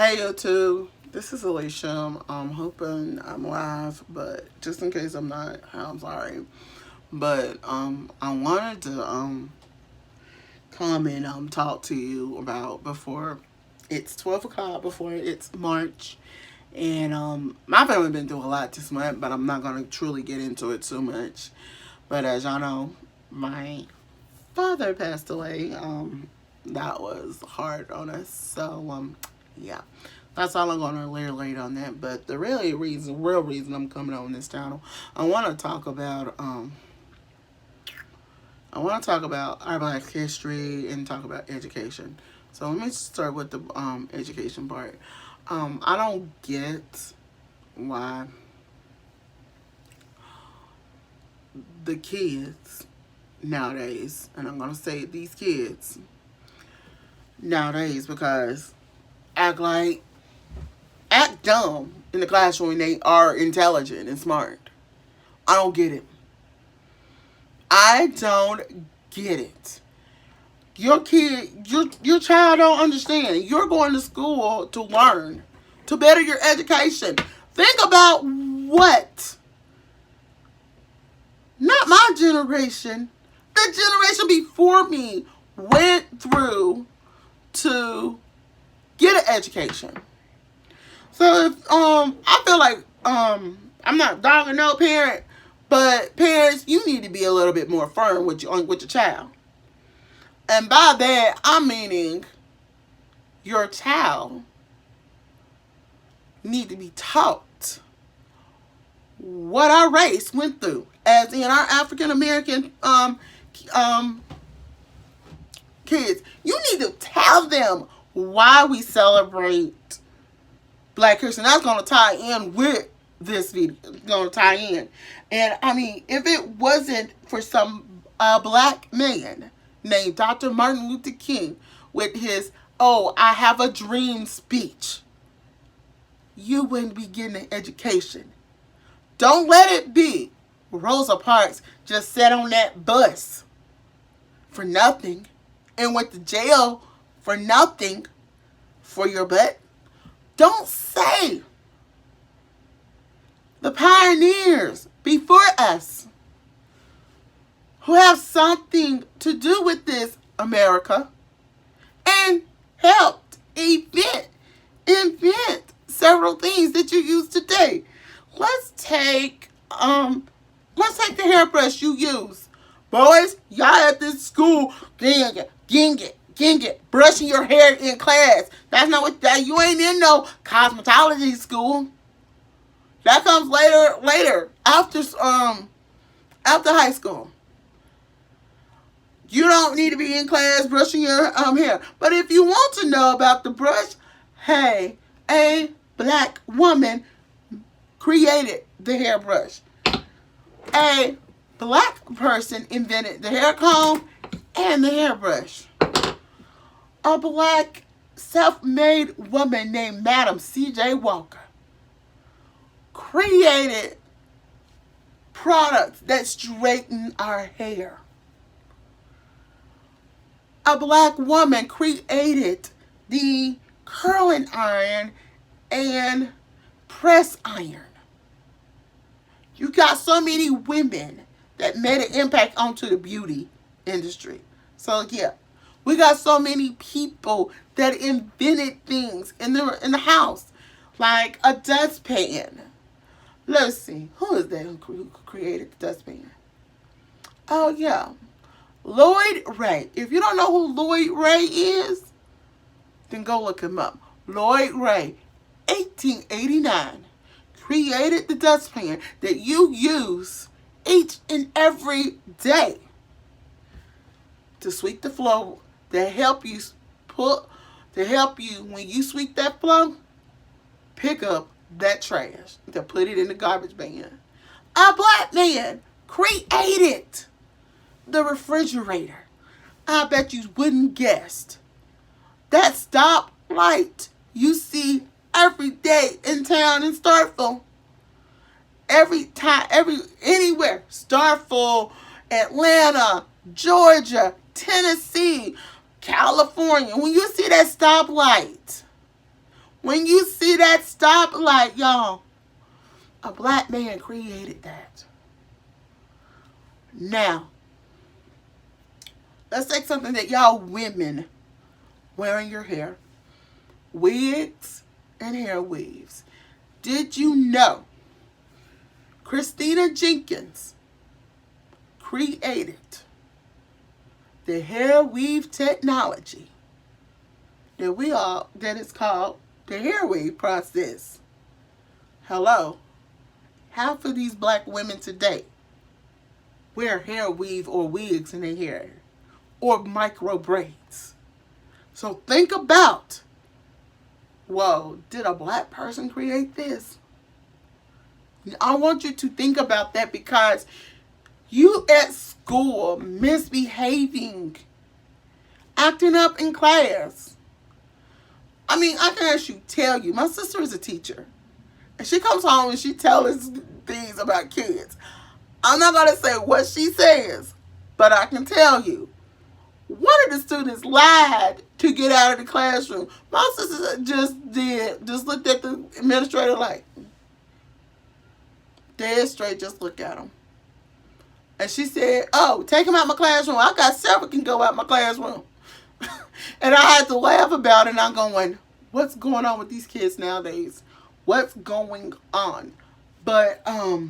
Hey YouTube, this is Alicia. I'm hoping I'm live, but just in case I'm not, I'm sorry. But I wanted to come and talk to you about before it's 12 o'clock, before it's March, and my family been through a lot this month, but I'm not gonna truly get into it too much. But as y'all know, my father passed away. That was hard on us. So yeah, that's all I'm gonna elaborate on that. But the real reason I'm coming on this channel, I want to talk about our Black history and talk about education. So let me start with the education part. I don't get why the kids nowadays, and I'm gonna say these kids nowadays, because act dumb in the classroom when they are intelligent and smart. I don't get it. I don't get it. Your child don't understand. You're going to school to learn, to better your education. Think about what, not my generation, the generation before me went through to get an education. So if I feel like I'm not dogging no parent, but parents, you need to be a little bit more firm with your child. And by that, I'm meaning your child need to be taught what our race went through, as in our African American kids. You need to tell them why we celebrate Black History. That's going to tie in with this video. It's going to tie in. And I mean, if it wasn't for some black man named Dr. Martin Luther King with his "Oh, I have a dream" speech, you wouldn't be getting an education. Don't let it be Rosa Parks just sat on that bus for nothing and went to jail for nothing for your butt. Don't say the pioneers before us who have something to do with this America and helped invent several things that you use today. Let's take the hairbrush you use. Boys, y'all at this school, ging it, brushing your hair in class. That's not what that. You ain't in no cosmetology school. That comes later after high school. You don't need to be in class brushing your hair. But if you want to know about the brush, hey, a black woman created the hairbrush. A black person invented the hair comb and the hairbrush. A black self-made woman named Madam C.J. Walker created products that straighten our hair. A black woman created the curling iron and press iron. You got so many women that made an impact onto the beauty industry. So yeah, we got so many people that invented things in the house, like a dustpan. Let's see, who is that who created the dustpan? Oh yeah, Lloyd Ray. If you don't know who Lloyd Ray is, then go look him up. Lloyd Ray, 1889, created the dustpan that you use each and every day to sweep the floor, to help you when you sweep that floor, pick up that trash, to put it in the garbage bin. A black man created the refrigerator. I bet you wouldn't guess. That stoplight you see every day in town in Starkville. Anywhere. Starkville, Atlanta, Georgia, Tennessee, California. When you see that stoplight, When you see that, stop like, y'all, a black man created that. Now, let's take something that y'all women wear in your hair. Wigs and hair weaves. Did you know Christina Jenkins created the hair weave technology that is called the hair weave process? Hello. Half of these black women today wear hair weave or wigs in their hair or micro braids. So think about, whoa, did a black person create this? I want you to think about that, because you at school misbehaving, acting up in class. I mean, I can actually tell you, my sister is a teacher. And she comes home and she tells us things about kids. I'm not going to say what she says, but I can tell you. One of the students lied to get out of the classroom. My sister just looked at the administrator like, dead straight, just look at him. And she said, oh, take him out my classroom. I got several can go out my classroom. And I had to laugh about it, and I'm going, what's going on with these kids nowadays? What's going on? But I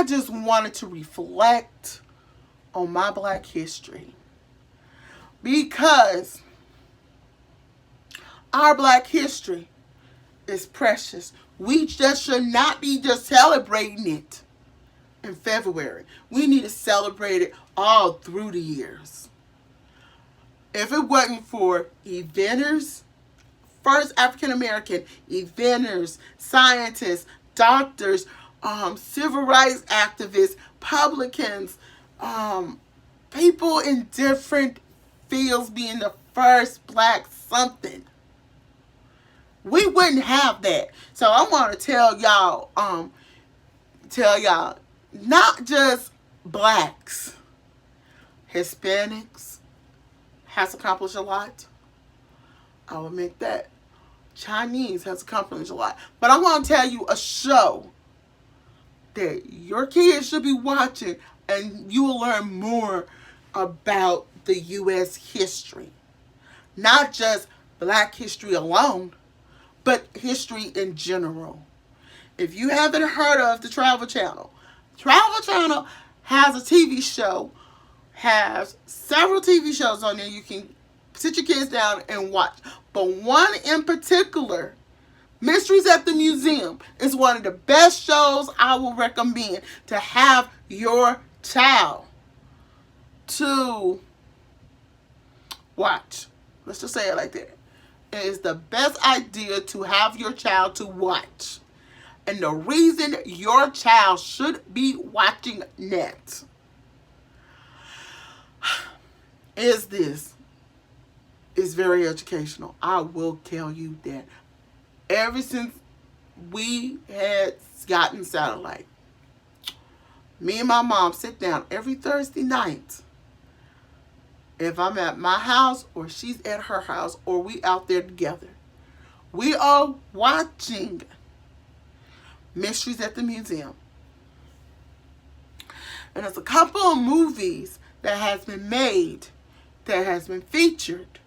just wanted to reflect on my black history, because our black history is precious. We just should not be just celebrating it in February. We need to celebrate it all through the years. If it wasn't for inventors, first African American inventors, scientists, doctors, civil rights activists, publicans, people in different fields being the first black something, we wouldn't have that. So I want to tell y'all, not just blacks, Hispanics has accomplished a lot. I will admit that. Chinese has accomplished a lot. But I want to tell you a show that your kids should be watching, and you will learn more about the U.S. history. Not just black history alone, but history in general. If you haven't heard of the Travel Channel has a TV show, has several TV shows on there you can sit your kids down and watch. But one in particular, Mysteries at the Museum, is one of the best shows I will recommend to have your child to watch. Let's just say it like that. It is the best idea to have your child to watch. And the reason your child should be watching that is this. It's very educational. I will tell you that. Ever since we had gotten satellite, me and my mom sit down every Thursday night. If I'm at my house or she's at her house or we out there together, we are watching Mysteries at the Museum. And there's a couple of movies that has been made, that has been featured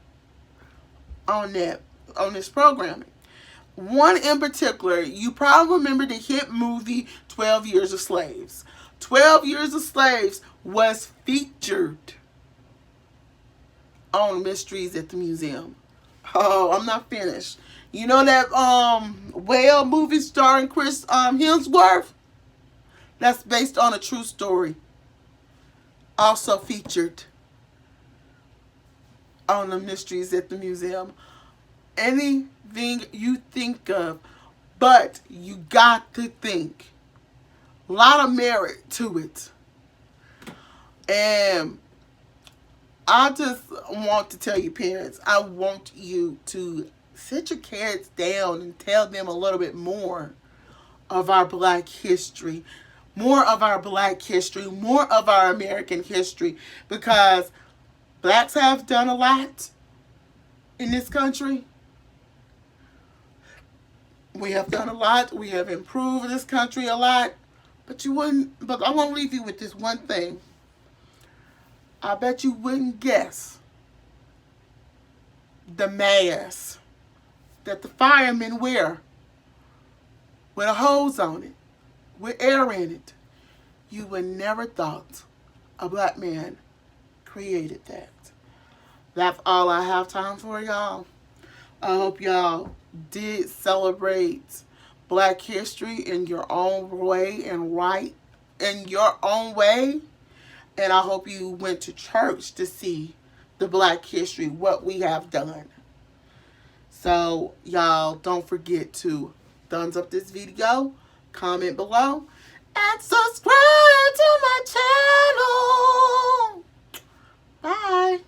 on this programming. One in particular, you probably remember the hit movie 12 Years a Slave. 12 Years a Slave was featured on Mysteries at the Museum. Oh, I'm not finished. You know that whale movie starring Chris Hemsworth? That's based on a true story. Also featured on the Mysteries at the Museum. Anything you think of, but you got to think. A lot of merit to it. And I just want to tell you, parents, I want you to sit your kids down and tell them a little bit more of our black history. More of our black history. More of our American history. Because blacks have done a lot in this country. We have done a lot. We have improved this country a lot. But I want to leave you with this one thing. I bet you wouldn't guess the mask that the firemen wear with a hose on it, with air in it. You would never thought a black man created that. That's all I have time for, y'all. I hope y'all did celebrate Black history in your own way and right in your own way. And I hope you went to church to see the Black history, what we have done. So, y'all, don't forget to thumbs up this video, comment below, and subscribe to my channel. Bye.